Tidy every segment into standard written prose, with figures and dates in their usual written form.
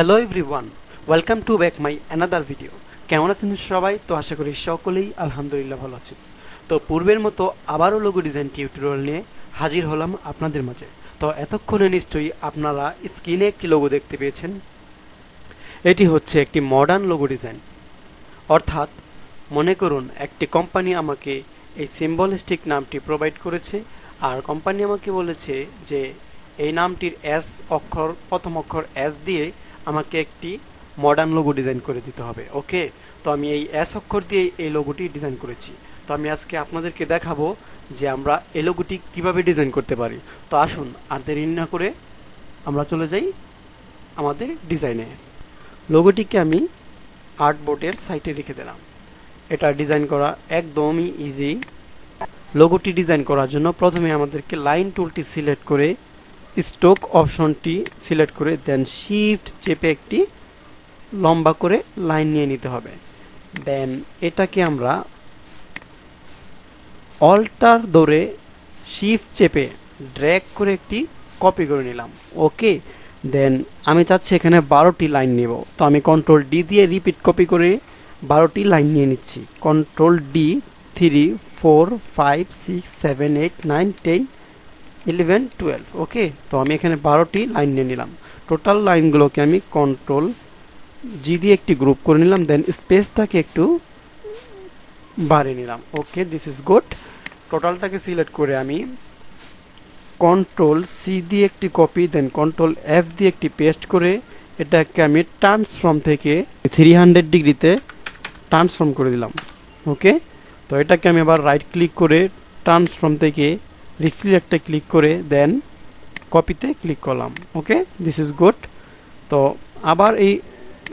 Hello everyone, welcome to back my another video. কেমন আছেন সবাই? তো আশা করি সকলেই আলহামদুলিল্লাহ ভালো আছেন। তো পূর্বের মতো আবারও লোগো ডিজাইন টিউটোরিয়াল নিয়ে হাজির হলাম আপনাদের মাঝে। তো এতক্ষণে নিশ্চয়ই আপনারা স্ক্রিনে একটি লোগো দেখতে পেয়েছেন। এটি হচ্ছে একটি মডার্ন লোগো ডিজাইন, অর্থাৎ মনে করুন একটি কোম্পানি আমাকে এই সিম্বলিস্টিক নামটি প্রোভাইড করেছে, আর কোম্পানি আমাকে বলেছে যে এই নামটির এস অক্ষর, প্রথম অক্ষর এস দিয়ে আমাকে একটি মডার্ন লোগো ডিজাইন করে দিতে হবে। ওকে, তো আমি এই এস অক্ষর দিয়ে এই লোগোটি ডিজাইন করেছি। তো আমি আজকে আপনাদেরকে দেখাবো যে আমরা এই লোগোটি কীভাবে ডিজাইন করতে পারি। তো আসুন আর দেরি না করে আমরা চলে যাই আমাদের ডিজাইনে। লোগোটিকে আমি আর্টবোর্ডের সাইটে রেখে দিলাম। এটা ডিজাইন করা একদমই ইজি। লোগোটি ডিজাইন করার জন্য প্রথমে আমাদেরকে লাইন টুলটি সিলেক্ট করে স্ট্রোক অপশনটি সিলেক্ট করে দেন শিফট চেপে একটি লম্বা করে লাইন নিয়ে নিতে হবে। দেন এটাকে আমরা অল্টার ধরে শিফট চেপে ড্র্যাগ করে একটি কপি করে নিলাম। ওকে, দেন আমি চাচ্ছি এখানে 12টি লাইন নেব। তো আমি কন্ট্রোল ডি দিয়ে রিপিট কপি করে 12টি লাইন নিয়ে নিচ্ছি। Control D 3, 4, 5, 6, 7, 8, 9, 10, 11, 12। ওকে, তো আমি এখানে 12টি লাইন নিয়ে নিলাম। টোটাল লাইনগুলোকে আমি কন্ট্রোল জি দিয়ে একটি গ্রুপ করে নিলাম। দেন স্পেসটাকে একটু বাড়িয়ে নিলাম। ওকে, দিস ইজ গুড। টোটালটাকে সিলেক্ট করে আমি কন্ট্রোল সি দিয়ে একটি কপি, দেন কন্ট্রোল এফ দিয়ে একটি পেস্ট করে এটাকে আমি ট্রান্সফর্ম থেকে 300 ডিগ্রিতে ট্রান্সফর্ম করে দিলাম। ওকে, তো এটাকে আমি আবার রাইট ক্লিক করে ট্রান্সফর্ম থেকে রিফ্লেক্টে ক্লিক করে দেন কপিতে ক্লিক করলাম। ওকে, দিস ইজ গুড। তো আবার এই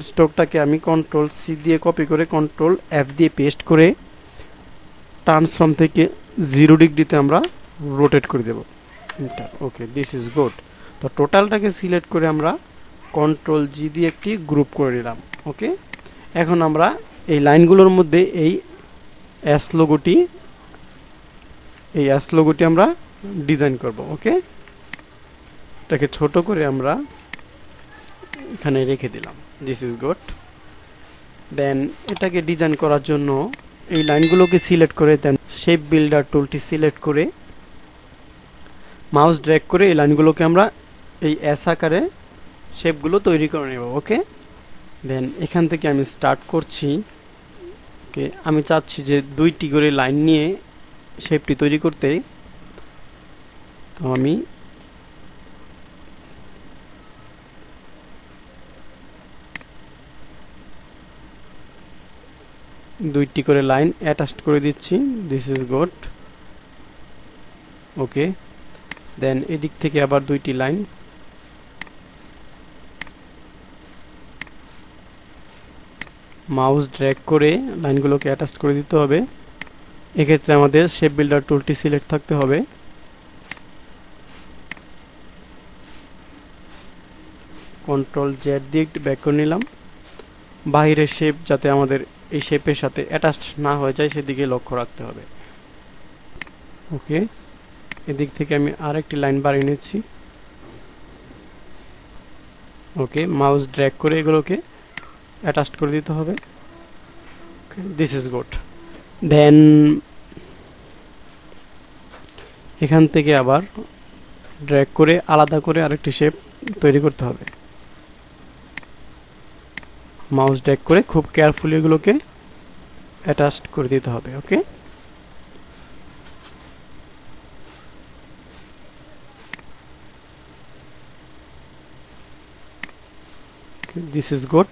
স্ট্রোকটাকে আমি কন্ট্রোল সি দিয়ে কপি করে কন্ট্রোল এফ দিয়ে পেস্ট করে ট্রান্সফর্ম থেকে 0 ডিগ্রিতে আমরা রোটেট করে দেব। ওকে, দিস ইজ গুড। তো টোটালটাকে সিলেক্ট করে আমরা কন্ট্রোল জি দিয়ে একটি গ্রুপ করে নিলাম। ওকে, এখন আমরা এই লাইনগুলোর মধ্যে এই এস লোগোটি আমরা ডিজাইন করব। ওকে, এটাকে ছোট করে আমরা এখানে রেখে দিলাম। This is good. দেন এটাকে ডিজাইন করার জন্য এই লাইনগুলোকে সিলেক্ট করে দেন শেপ বিল্ডার টুলটি সিলেক্ট করে মাউস ড্র্যাগ করে এই লাইনগুলোকে আমরা এই এস আকারে শেপগুলো তৈরি করে নেব। ওকে, দেন এখান থেকে আমি স্টার্ট করছি। ওকে, আমি চাচ্ছি যে 2টি করে লাইন নিয়ে শেপটি তৈরি করতে। তো আমি দুইটি করে লাইন অ্যাটাচ করে দিচ্ছি। This is good. Okay, then এদিক থেকে আবার 2টি লাইন, মাউস ড্র্যাগ করে লাইনগুলোকে অ্যাটাচ করে দিতে হবে। এক্ষেত্রে আমাদের শেপ বিল্ডার টুলটি সিলেক্ট থাকতে হবে। কন্ট্রোল জেড দিয়ে একটু ব্যাক করে নিলাম। বাহিরের শেপ যাতে আমাদের এই শেপের সাথে অ্যাটাচড না হয়ে যায় সেদিকে লক্ষ্য রাখতে হবে। ওকে, এদিক থেকে আমি আরেকটি লাইন বাড়িয়ে নিচ্ছি। ওকে, মাউস ড্র্যাগ করে এগুলোকে অ্যাটাচ করে দিতে হবে। This is good. দেন এখান থেকে আবার ড্র্যাগ করে আলাদা করে আরেকটি শেপ তৈরি করতে হবে। মাউস ড্র্যাগ করে খুব কেয়ারফুলি এগুলোকে অ্যাটাচ করে দিতে হবে। Okay, this is good.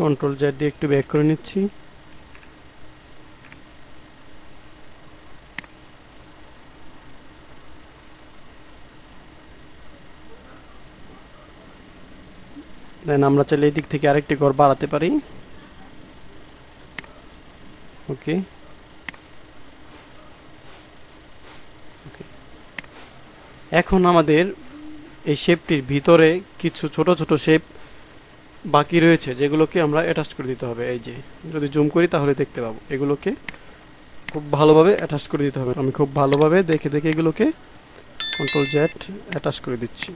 Control Z দিয়ে একটু ব্যাক করে নিচ্ছি। দেন আমরা চাইলে এই দিক থেকে আরেকটি ঘর বাড়াতে পারি। ওকে, এখন আমাদের এই শেপটির ভিতরে কিছু ছোট ছোট শেপ বাকি রয়েছে যেগুলোকে আমরা অ্যাটাচ করে দিতে হবে। এই যে যদি জুম করি তাহলে দেখতে পাবো। এগুলোকে খুব ভালোভাবে অ্যাটাচ করে দিতে হবে। আমি খুব ভালোভাবে দেখে দেখে এগুলোকে কন্ট্রোল জেড অ্যাটাচ করে দিচ্ছি।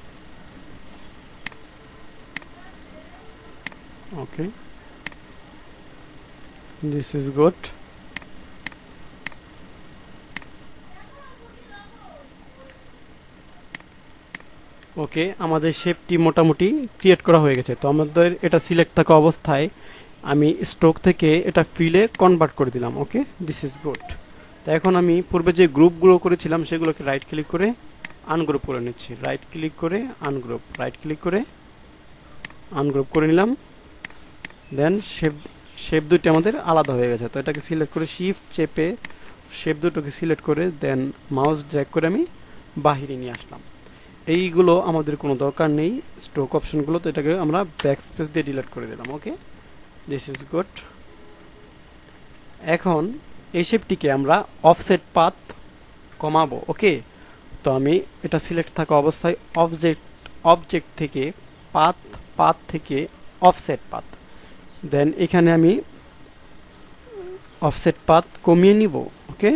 ওকে, দিস ইজ গুড। ওকে, আমাদের শেপটি মোটামুটি ক্রিয়েট করা হয়ে গেছে। তো আমাদের এটা সিলেক্ট থাকা অবস্থায় আমি স্ট্রোক থেকে এটা ফিলে কনভার্ট করে দিলাম। ওকে, দিস ইজ গুড। তো এখন আমি পূর্বে যে গ্রুপগুলো করেছিলাম সেগুলোকে রাইট ক্লিক করে আনগ্রুপ করে নিচ্ছি। রাইট ক্লিক করে আনগ্রুপ, রাইট ক্লিক করে আনগ্রুপ করে নিলাম। দেন শেপ দুটি আমাদের আলাদা হয়ে গেছে। তো এটাকে সিলেক্ট করে শিফট চেপে শেপ দুটোকে সিলেক্ট করে দেন মাউস ড্র্যাগ করে আমি বাহিরে নিয়ে আসলাম। এইগুলো আমাদের কোনো দরকার নেই স্ট্রোক অপশনগুলো, তো এটাকে আমরা ব্যাক স্পেস দিয়ে ডিলিট করে দিলাম। ওকে, দিস ইজ গুড। এখন এই শেপটিকে আমরা অফসেট পাথ কমাবো। ওকে, তো আমি এটা সিলেক্ট থাকা অবস্থায় অবজেক্ট থেকে পাথ থেকে অফসেট পাথ, দেন এখানে আমি অফসেট পাথ কমিয়ে নিব। ওকে,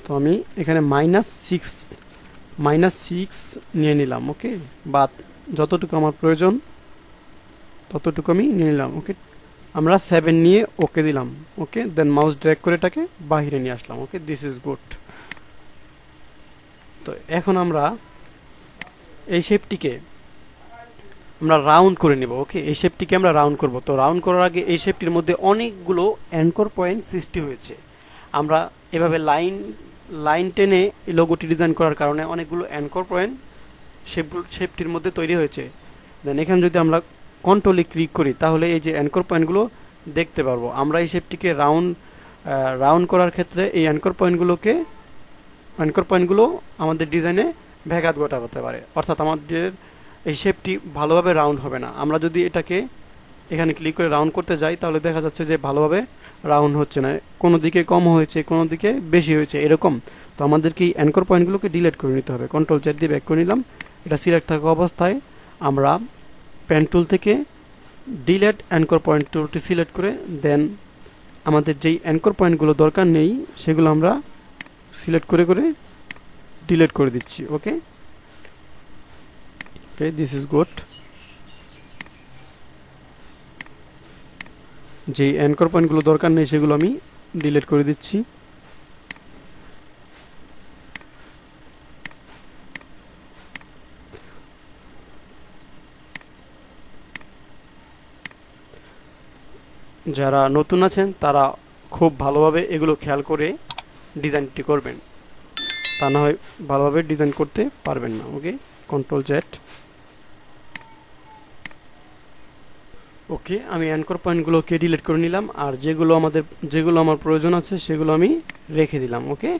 তো আমি এখানে -6 নিয়ে নিলাম। ওকে, বা যতটুকু আমার প্রয়োজন ততটুকু আমি নিয়ে নিলাম। ওকে, আমরা 7 নিয়ে ওকে দিলাম। ওকে, দেন মাউস ড্র্যাগ করে এটাকে বাহিরে নিয়ে আসলাম। ওকে, দিস ইজ গুড। তো এখন আমরা এই শেপটিকে আমরা রাউন্ড করে নেব। ওকে, এই শেপটিকে আমরা রাউন্ড করব। তো রাউন্ড করার আগে এই শেপটির মধ্যে অনেকগুলো অ্যাঙ্কর পয়েন্ট সৃষ্টি হয়েছে। আমরা এভাবে লাইন টেনে এই লোগোটি ডিজাইন করার কারণে অনেকগুলো অ্যাঙ্কর পয়েন্ট শেপটির মধ্যে তৈরি হয়েছে। দেন এখানে যদি আমরা কন্ট্রোলে ক্লিক করি তাহলে এই যে অ্যাঙ্কর পয়েন্টগুলো দেখতে পারবো। আমরা এই শেপটিকে রাউন্ড করার ক্ষেত্রে এই অ্যাঙ্কর পয়েন্টগুলো আমাদের ডিজাইনে ব্যাঘাত ঘটাতে পারে, অর্থাৎ আমাদের এই শেপটি ভালোভাবে রাউন্ড হবে না। আমরা যদি এটাকে এখানে ক্লিক করে রাউন্ড করতে যাই তাহলে দেখা যাচ্ছে যে ভালোভাবে রাউন্ড হচ্ছে না, কোনো দিকে কম হয়েছে কোনো দিকে বেশি হয়েছে এরকম। তো আমাদেরকে এই অ্যাঙ্কর পয়েন্টগুলোকে ডিলিট করে নিতে হবে। কন্ট্রোল জেড দিয়ে ব্যাক করে নিলাম। এটা সিলেক্ট থাকা অবস্থায় আমরা পেন টুল থেকে ডিলিট অ্যাঙ্কর পয়েন্ট টুলটি সিলেক্ট করে দেন আমাদের যেই অ্যাঙ্কর পয়েন্টগুলো দরকার নেই সেগুলো আমরা সিলেক্ট করে করে ডিলিট করে দিচ্ছি। ওকে, ওকে, দিস ইজ গুড। যে অ্যাঙ্কর পয়েন্টগুলো দরকার নেই সেগুলো আমি ডিলিট করে দিচ্ছি। যারা নতুন আছেন তারা খুব ভালোভাবে এগুলো খেয়াল করে ডিজাইনটি করবেন, তা না হয় ভালোভাবে ডিজাইন করতে পারবেন না। ওকে, কন্ট্রোল জেড। ওকে, আমি অ্যাঙ্কর পয়েন্টগুলোকে ডিলিট করে নিলাম, আর যেগুলো আমার প্রয়োজন আছে সেগুলো আমি রেখে দিলাম। ওকে,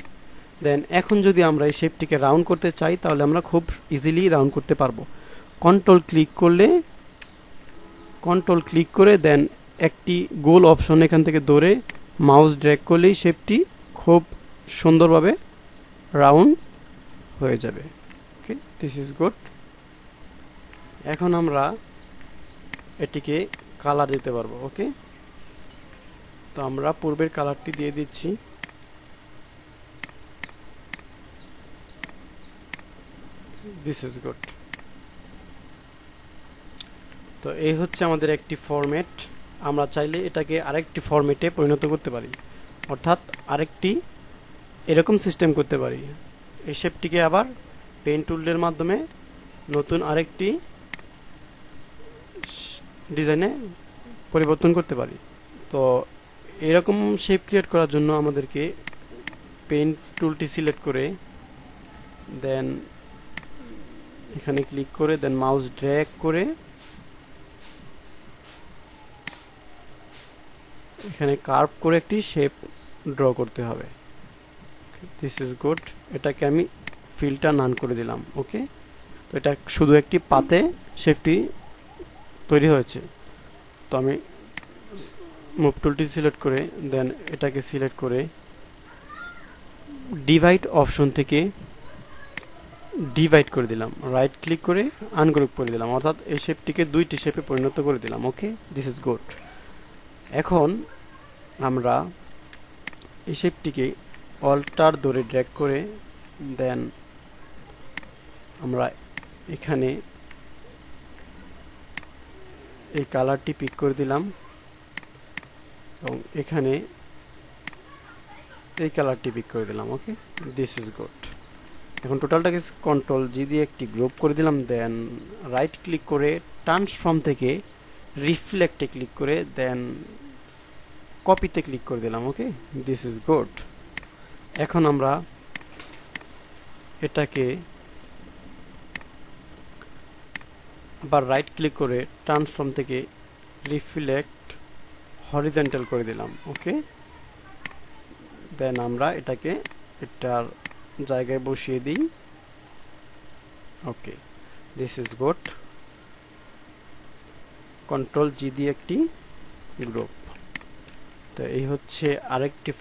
দেন এখন যদি আমরা এই শেপটিকে রাউন্ড করতে চাই তাহলে আমরা খুব ইজিলি রাউন্ড করতে পারবো। কন্ট্রোল ক্লিক করে দেন একটি গোল অপশন এখান থেকে ধরে মাউস ড্র্যাগ করলেই শেপটি খুব সুন্দরভাবে রাউন্ড হয়ে যাবে। ওকে, দিস ইজ গুড। এখন আমরা এটিকে কালার দিতে পারবো। ওকে, তো আমরা পূর্বের কালারটি দিয়ে দিচ্ছি। This is good. তো এই হচ্ছে আমাদের একটি ফরম্যাট। আমরা চাইলে এটাকে আরেকটি ফরম্যাটে পরিণত করতে পারি, অর্থাৎ আরেকটি এরকম সিস্টেম করতে পারি। এই শেপটিকে আবার পেন টুলের মাধ্যমে নতুন আরেকটি ডিজাইনে পরিবর্তন করতে পারি। তো এরকম শেপ ক্রিয়েট করার জন্য আমাদেরকে পেন টুলটি সিলেক্ট করে দেন এখানে ক্লিক করে দেন মাউস ড্র্যাগ করে এখানে কার্ভ করে একটি শেপ ড্র করতে হবে। This is good. এটাকে আমি ফিলটা নান করে দিলাম। ওকে, তো এটা শুধু একটি পাতে শেপটি তৈরি হয়েছে। তো আমি মুভ টুলটি সিলেক্ট করে দেন এটাকে সিলেক্ট করে ডিভাইড অপশন থেকে ডিভাইড করে দিলাম, রাইট ক্লিক করে আনগ্রুপ করে দিলাম, অর্থাৎ এই শেপটিকে দুইটি শেপে পরিণত করে দিলাম। ওকে, দিস ইজ গুড। এখন আমরা এই শেপটিকে অল্টার ধরে ড্র্যাগ করে দেন আমরা এখানে এই কালারটি পিক করে দিলাম এবং এখানে এই কালারটি পিক করে দিলাম। ওকে, দিস ইজ গুড। এখন টোটালটাকে কন্ট্রোল জি দিয়ে একটি গ্রুপ করে দিলাম, দেন রাইট ক্লিক করে ট্রান্সফর্ম থেকে রিফ্লেক্টে ক্লিক করে দেন কপিতে ক্লিক করে দিলাম। ওকে, দিস ইজ গুড। এখন আমরা এটাকে আবার রাইট ক্লিক করে ট্রান্সফর্ম থেকে রিফ্লেক্ট হরিজন্টাল করে দিলাম। ওকে, দেন আমরা এটাকে এটার জায়গায় বসিয়ে দিই। Okay, this is good. Control G দিয়ে একটি গ্রুপ। তো এই হচ্ছে আরেকটি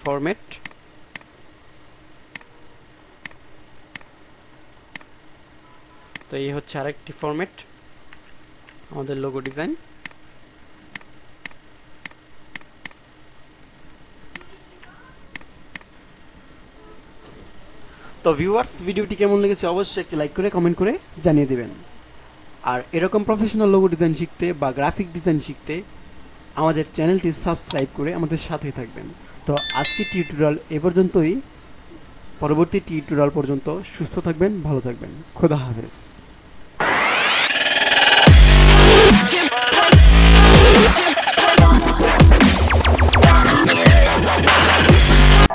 ফরম্যাট। আমাদের লোগো ডিজাইন। তো ভিউয়ার্স, ভিডিওটি কেমন লেগেছে অবশ্যই একটি লাইক করে কমেন্ট করে জানিয়ে দিবেন। আর এরকম প্রফেশনাল লোগো ডিজাইন শিখতে বা গ্রাফিক ডিজাইন শিখতে আমাদের চ্যানেলটি সাবস্ক্রাইব করে আমাদের সাথেই থাকবেন। তো আজকের টিউটোরিয়াল এ পর্যন্তই। পরবর্তী টিউটোরিয়াল পর্যন্ত সুস্থ থাকবেন, ভালো থাকবেন। খোদা হাফেজ।